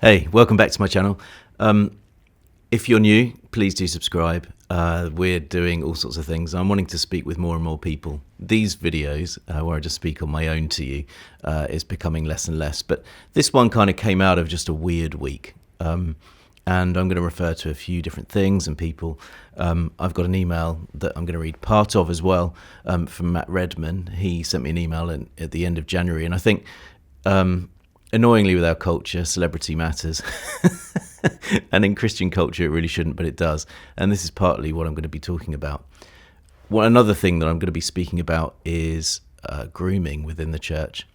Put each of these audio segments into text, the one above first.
Hey, welcome back to my channel. If you're new, please do subscribe. We're doing all sorts of things. I'm wanting to speak with more and more people. These videos, where I just speak on my own to you, is becoming less and less. But this one kind of came out of just a weird week. And I'm going to refer to a few different things and people. I've got an email that I'm going to read part of as well from Matt Redman. He sent me an email at the end of January. And I think... annoyingly, with our culture, celebrity matters. And in Christian culture, it really shouldn't, but it does. And this is partly what I'm going to be talking about. Well, another thing that I'm going to be speaking about is grooming within the church.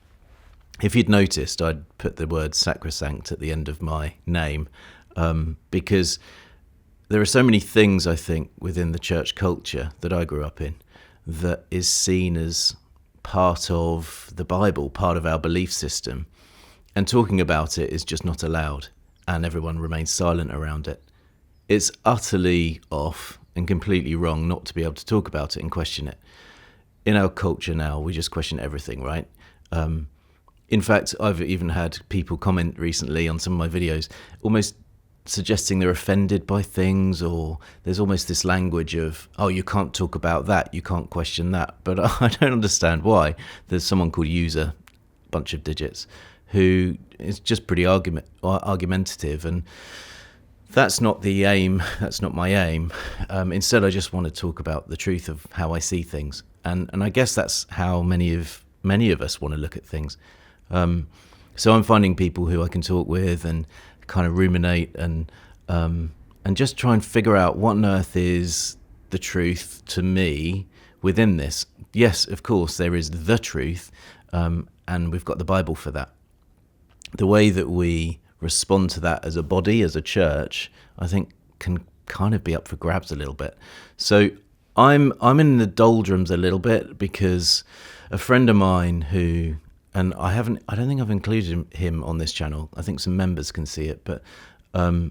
If you'd noticed, I'd put the word Sacrosanct at the end of my name because there are so many things, I think, within the church culture that I grew up in that is seen as part of the Bible, part of our belief system. And talking about it is just not allowed, and everyone remains silent around it. It's utterly off and completely wrong not to be able to talk about it and question it. In our culture now, we just question everything, right? In fact, I've even had people comment recently on some of my videos, almost suggesting they're offended by things, or there's almost this language of, oh, you can't talk about that, you can't question that. But I don't understand why. There's someone called User, bunch of digits, who is just pretty argumentative, and that's not the aim. That's not my aim. Instead, I just want to talk about the truth of how I see things, and I guess that's how many of us want to look at things. So I'm finding people who I can talk with and kind of ruminate and just try and figure out what on earth is the truth to me within this. Yes, of course, there is the truth, and we've got the Bible for that. The way that we respond to that as a body, as a church, I think can kind of be up for grabs a little bit. So I'm in the doldrums a little bit because a friend of mine who, and I don't think I've included him on this channel. I think some members can see it, but a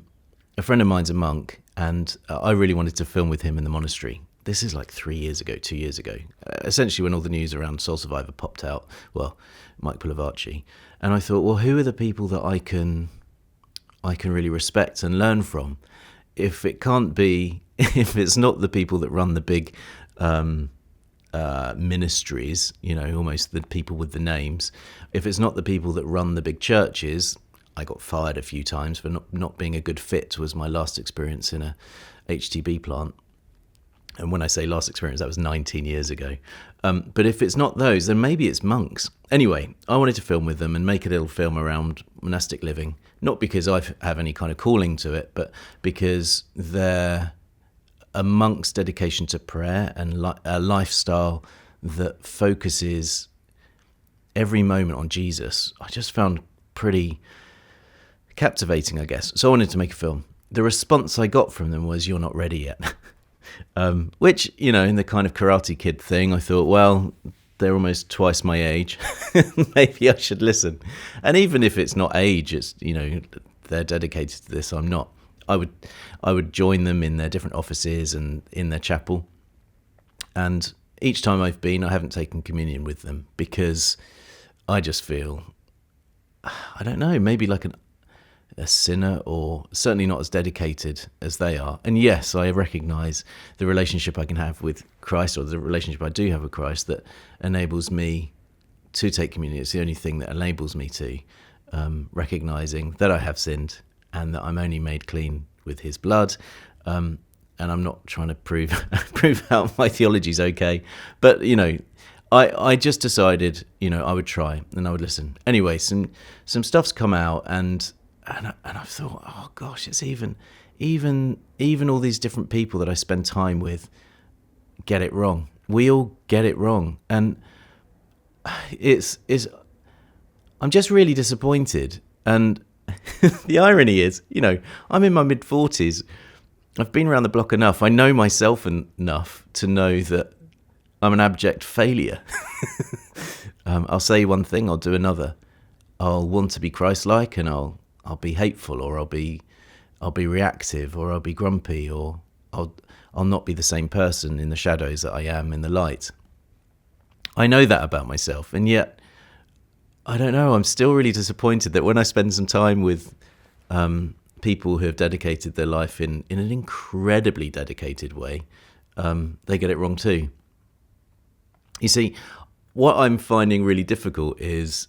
friend of mine's a monk, and I really wanted to film with him in the monastery. This is like 2 years ago, essentially when all the news around Soul Survivor popped out, well, Mike Pilavachi. And I thought, well, who are the people that I can really respect and learn from? If it can't be, if it's not the people that run the big ministries, almost the people with the names, if it's not the people that run the big churches, I got fired a few times for not being a good fit, was my last experience in a HTB plant. And when I say last experience, that was 19 years ago. But if it's not those, then maybe it's monks. Anyway, I wanted to film with them and make a little film around monastic living, not because I have any kind of calling to it, but because they're a monk's dedication to prayer and a lifestyle that focuses every moment on Jesus. I just found pretty captivating, I guess. So I wanted to make a film. The response I got from them was, "You're not ready yet." Which, in the kind of Karate Kid thing, I thought, well, they're almost twice my age. Maybe I should listen. And even if it's not age, it's, they're dedicated to this, I'm not. I would join them in their different offices and in their chapel. And each time I've been, I haven't taken communion with them because I just feel, I don't know, maybe like a sinner, or certainly not as dedicated as they are. And yes, I recognize the relationship I can have with Christ, or the relationship I do have with Christ, that enables me to take communion. It's the only thing that enables me to, recognizing that I have sinned and that I'm only made clean with his blood. And I'm not trying to prove out my theology's okay, but I just decided I would try and I would listen. Anyway, some stuff's come out, and I thought, oh gosh, it's even all these different people that I spend time with get it wrong. We all get it wrong, and I'm just really disappointed. And the irony is, I'm in my mid-40s. I've been around the block enough. I know myself enough to know that I'm an abject failure. I'll say one thing, I'll do another. I'll want to be Christ-like, and I'll be hateful, or I'll be reactive, or I'll be grumpy, or I'll not be the same person in the shadows that I am in the light. I know that about myself, and yet I don't know, I'm still really disappointed that when I spend some time with people who have dedicated their life in an incredibly dedicated way, they get it wrong too. You see, what I'm finding really difficult is,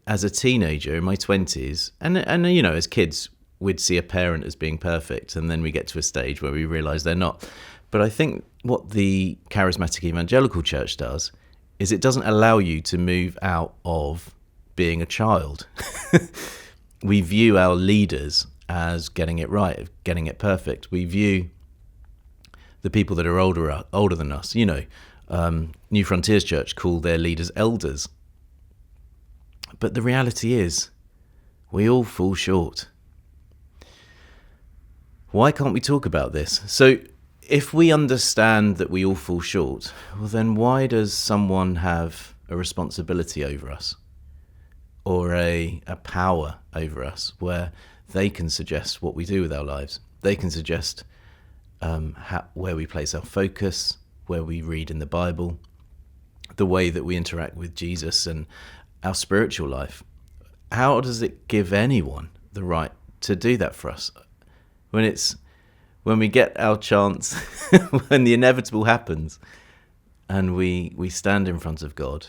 as a teenager in my 20s, and as kids, we'd see a parent as being perfect, and then we get to a stage where we realise they're not. But I think what the charismatic evangelical church does is it doesn't allow you to move out of being a child. We view our leaders as getting it right, getting it perfect. We view the people that are older than us. New Frontiers Church call their leaders elders. But the reality is, we all fall short. Why can't we talk about this? So, if we understand that we all fall short, well then why does someone have a responsibility over us? Or a power over us where they can suggest what we do with our lives? They can suggest where we place our focus, where we read in the Bible, the way that we interact with Jesus and our spiritual life. How does it give anyone the right to do that for us? When we get our chance, when the inevitable happens, and we stand in front of God,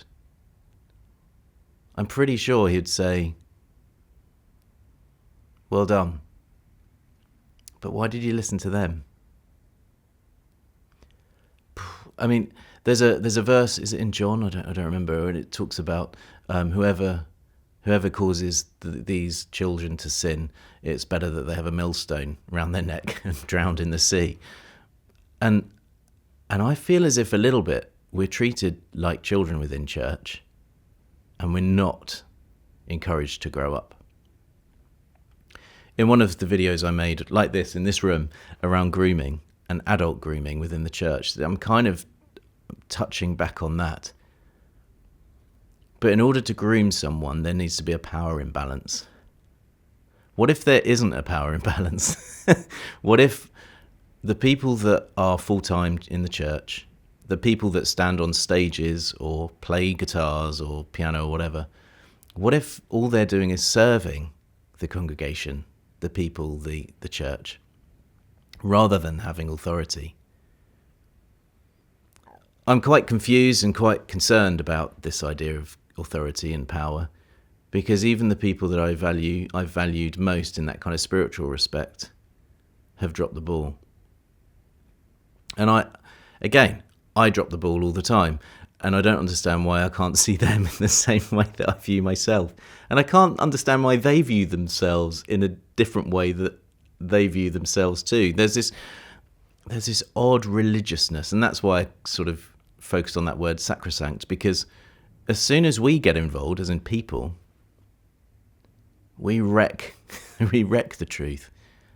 I'm pretty sure he'd say, well done. But why did you listen to them? I mean, there's a verse, is it in John? I don't remember, and it talks about whoever causes these children to sin, it's better that they have a millstone round their neck and drowned in the sea. And I feel as if a little bit we're treated like children within church, and we're not encouraged to grow up. In one of the videos I made like this in this room around grooming and adult grooming within the church, I'm kind of touching back on that. But in order to groom someone, there needs to be a power imbalance. What if there isn't a power imbalance? What if the people that are full-time in the church, the people that stand on stages or play guitars or piano or whatever, what if all they're doing is serving the congregation, the people, the church, rather than having authority? I'm quite confused and quite concerned about this idea of authority and power, because even the people that I've valued most in that kind of spiritual respect have dropped the ball. And I drop the ball all the time, and I don't understand why I can't see them in the same way that I view myself. And I can't understand why they view themselves in a different way that they view themselves too. There's this odd religiousness, and that's why I sort of focused on that word sacrosanct, because as soon as we get involved, as in people, we wreck the truth.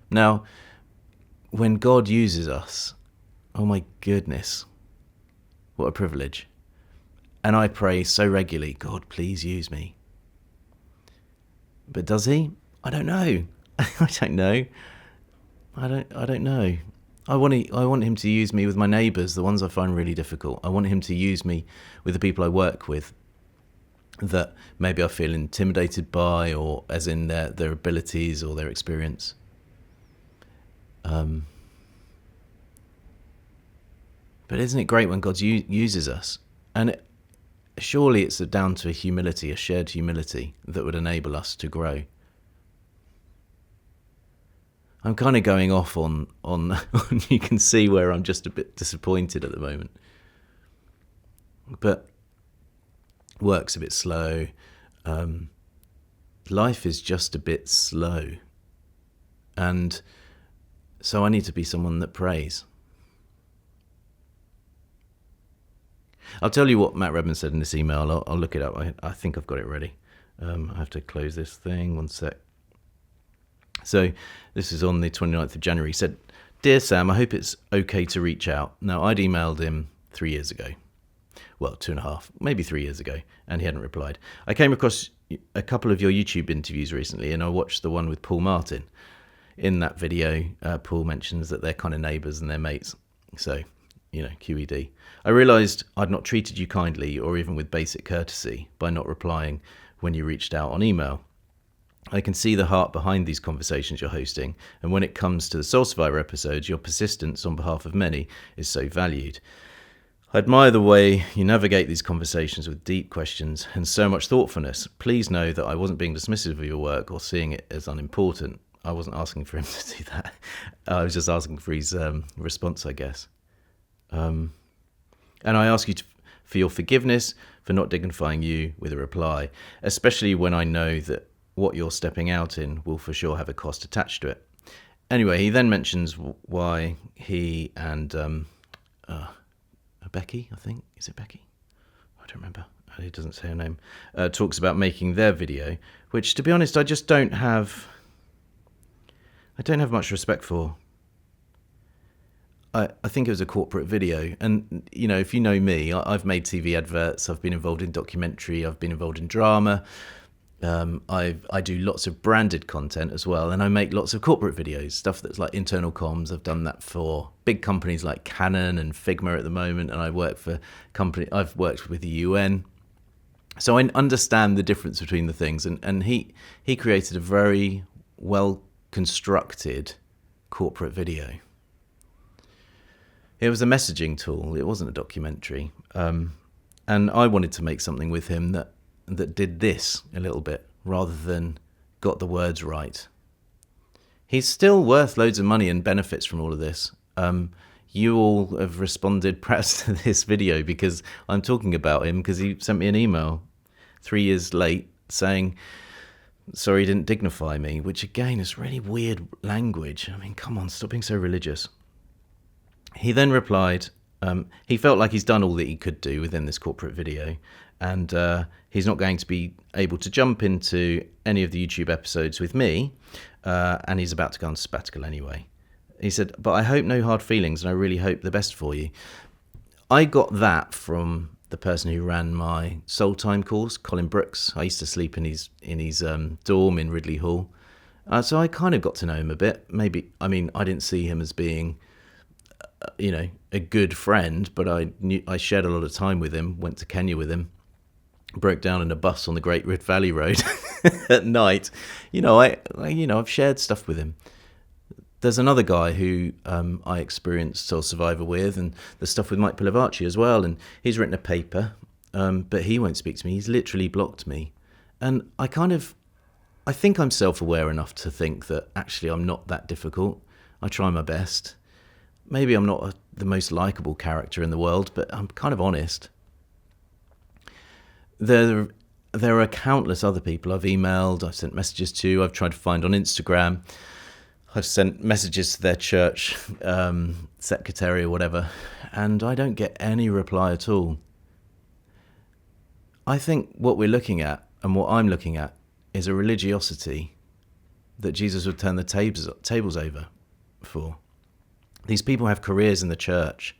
Now, when God uses us, oh my goodness, what a privilege. And I pray so regularly, God, please use me. But does he? I don't know. I don't know. I don't know. I want him to use me with my neighbours, the ones I find really difficult. I want him to use me with the people I work with that maybe I feel intimidated by, or as in their abilities or their experience. But isn't it great when God uses us? And surely it's down to a humility, a shared humility that would enable us to grow. I'm kind of going off on you can see where I'm just a bit disappointed at the moment. But work's a bit slow. Life is just a bit slow. And so I need to be someone that prays. I'll tell you what Matt Redman said in this email. I'll look it up. I think I've got it ready. I have to close this thing. One sec. So this is on the 29th of January. He said, "Dear Sam, I hope it's okay to reach out." Now, I'd emailed him 3 years ago. Well, 2.5, maybe 3 years ago, and he hadn't replied. I came across a couple of your YouTube interviews recently, and I watched the one with Paul Martin. In that video, Paul mentions that they're kind of neighbours and they're mates. So, QED. I realised I'd not treated you kindly or even with basic courtesy by not replying when you reached out on email. I can see the heart behind these conversations you're hosting, and when it comes to the Soul Survivor episodes, your persistence on behalf of many is so valued. I admire the way you navigate these conversations with deep questions and so much thoughtfulness. Please know that I wasn't being dismissive of your work or seeing it as unimportant. I wasn't asking for him to do that. I was just asking for his response, I guess. And I ask you for your forgiveness for not dignifying you with a reply, especially when I know that what you're stepping out in will for sure have a cost attached to it. Anyway, he then mentions why he and Becky, I think. Is it Becky? I don't remember. He doesn't say her name. Talks about making their video, which, to be honest, I just don't have much respect for. I think it was a corporate video. And, you know, if you know me, I've made TV adverts. I've been involved in documentary. I've been involved in drama. I do lots of branded content as well, and I make lots of corporate videos, stuff that's like internal comms. I've done that for big companies like Canon and Figma at the moment, and I've worked with the UN, so I understand the difference between the things. And he created a very well constructed corporate video. It was a messaging tool. It wasn't a documentary, and I wanted to make something with him that did this a little bit rather than got the words right. He's still worth loads of money and benefits from all of this. You all have responded perhaps to this video because I'm talking about him, because he sent me an email 3 years late saying, sorry, he didn't dignify me, which again is really weird language. I mean, come on, stop being so religious. He then replied, he felt like he's done all that he could do within this corporate video, and he's not going to be able to jump into any of the YouTube episodes with me, and he's about to go on sabbatical anyway. He said, but I hope no hard feelings, and I really hope the best for you. I got that from the person who ran my Soul Time course, Colin Brooks. I used to sleep in his dorm in Ridley Hall. So I kind of got to know him a bit. Maybe, I mean, I didn't see him as being, a good friend, but I shared a lot of time with him, went to Kenya with him, broke down in a bus on the Great Rift Valley Road at night. I've shared stuff with him. There's another guy who I experienced Soul Survivor with, and the stuff with Mike Pilavachi as well, and he's written a paper, but he won't speak to me. He's literally blocked me. And I think I'm self-aware enough to think that actually I'm not that difficult. I try my best. Maybe I'm not the most likable character in the world, but I'm kind of honest. There are countless other people I've emailed, I've sent messages to, I've tried to find on Instagram. I've sent messages to their church secretary or whatever, and I don't get any reply at all. I think what we're looking at, and what I'm looking at, is a religiosity that Jesus would turn the tables over for. These people have careers in the church.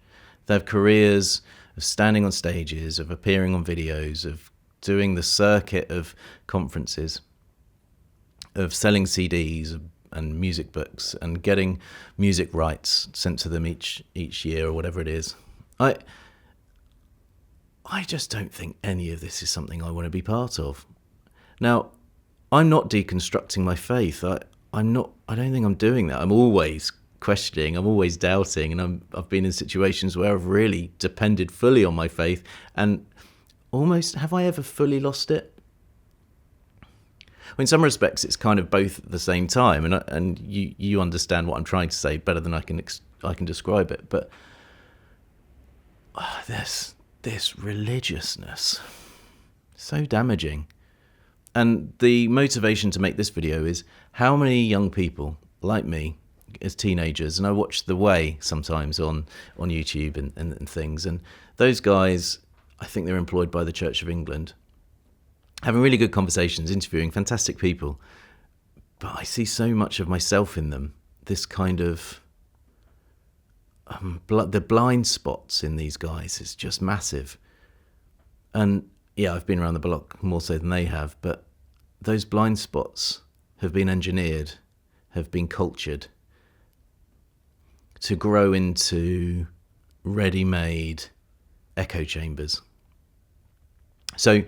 They have careers of standing on stages, of appearing on videos, of doing the circuit of conferences, of selling CDs and music books, and getting music rights sent to them each year or whatever it is. I just don't think any of this is something I want to be part of. Now, I'm not deconstructing my faith. I don't think I'm doing that. I'm always questioning, I'm always doubting, and I've been in situations where I've really depended fully on my faith, and almost, have I ever fully lost it? In some respects, it's kind of both at the same time, and you understand what I'm trying to say better than I can describe it. But this religiousness, so damaging. And the motivation to make this video is how many young people like me as teenagers, and I watch The Way sometimes on YouTube and things, and those guys, I think they're employed by the Church of England, having really good conversations, interviewing fantastic people, but I see so much of myself in them, this kind of the blind spots in these guys is just massive. And yeah, I've been around the block more so than they have, but those blind spots have been engineered, have been cultured to grow into ready-made echo chambers. So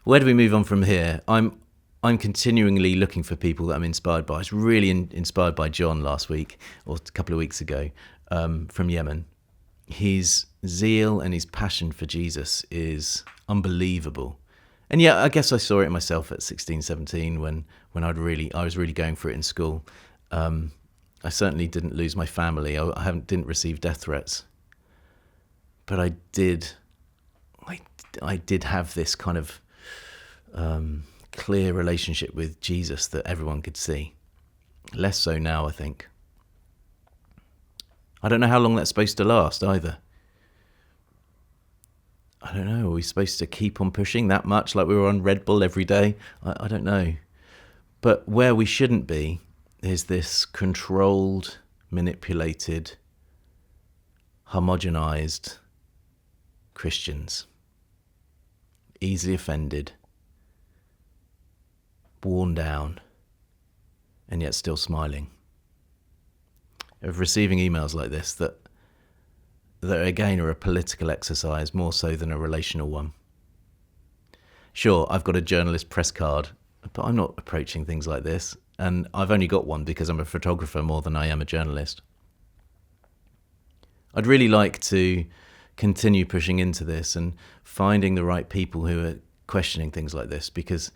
where do we move on from here? I'm I'm continually looking for people that I'm inspired by. I was really inspired by John last week, or a couple of weeks ago, from Yemen. His zeal and his passion for Jesus is unbelievable. And yeah, I guess I saw it myself at 16, 17 when I was really going for it in school. I certainly didn't lose my family. I didn't receive death threats. But I did have this kind of clear relationship with Jesus that everyone could see. Less so now, I think. I don't know how long that's supposed to last either. I don't know. Are we supposed to keep on pushing that much, like we were on Red Bull every day? I don't know. But where we shouldn't be is this controlled, manipulated, homogenized Christians. Easily offended, worn down, and yet still smiling. Of receiving emails like this that again are a political exercise more so than a relational one. Sure, I've got a journalist press card, but I'm not approaching things like this, and I've only got one because I'm a photographer more than I am a journalist. I'd really like to continue pushing into this and finding the right people who are questioning things like this, because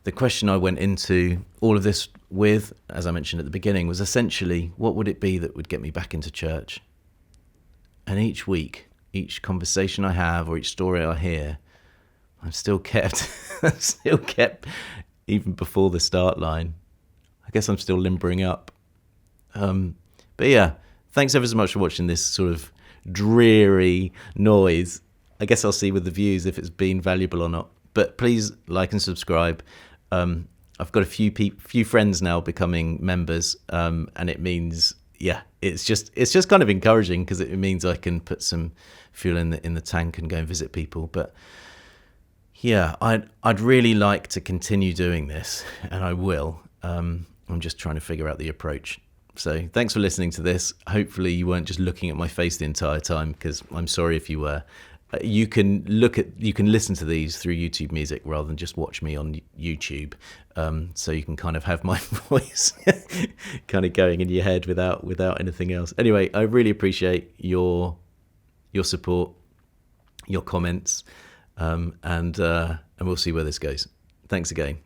the question I went into all of this with, as I mentioned at the beginning, was essentially, what would it be that would get me back into church? And each week, each conversation I have or each story I hear, I'm still kept even before the start line. I guess I'm still limbering up. But yeah, thanks ever so much for watching this sort of dreary noise. I guess I'll see with the views if it's been valuable or not. But please like and subscribe. I've got a few friends now becoming members, and it means, it's just kind of encouraging because it means I can put some fuel in the tank and go and visit people. But yeah, I'd really like to continue doing this, and I will. I'm just trying to figure out the approach. So thanks for listening to this. Hopefully you weren't just looking at my face the entire time, because I'm sorry if you were. You can listen to these through YouTube Music rather than just watch me on YouTube. So you can kind of have my voice kind of going in your head without anything else. Anyway, I really appreciate your support, your comments, and we'll see where this goes. Thanks again.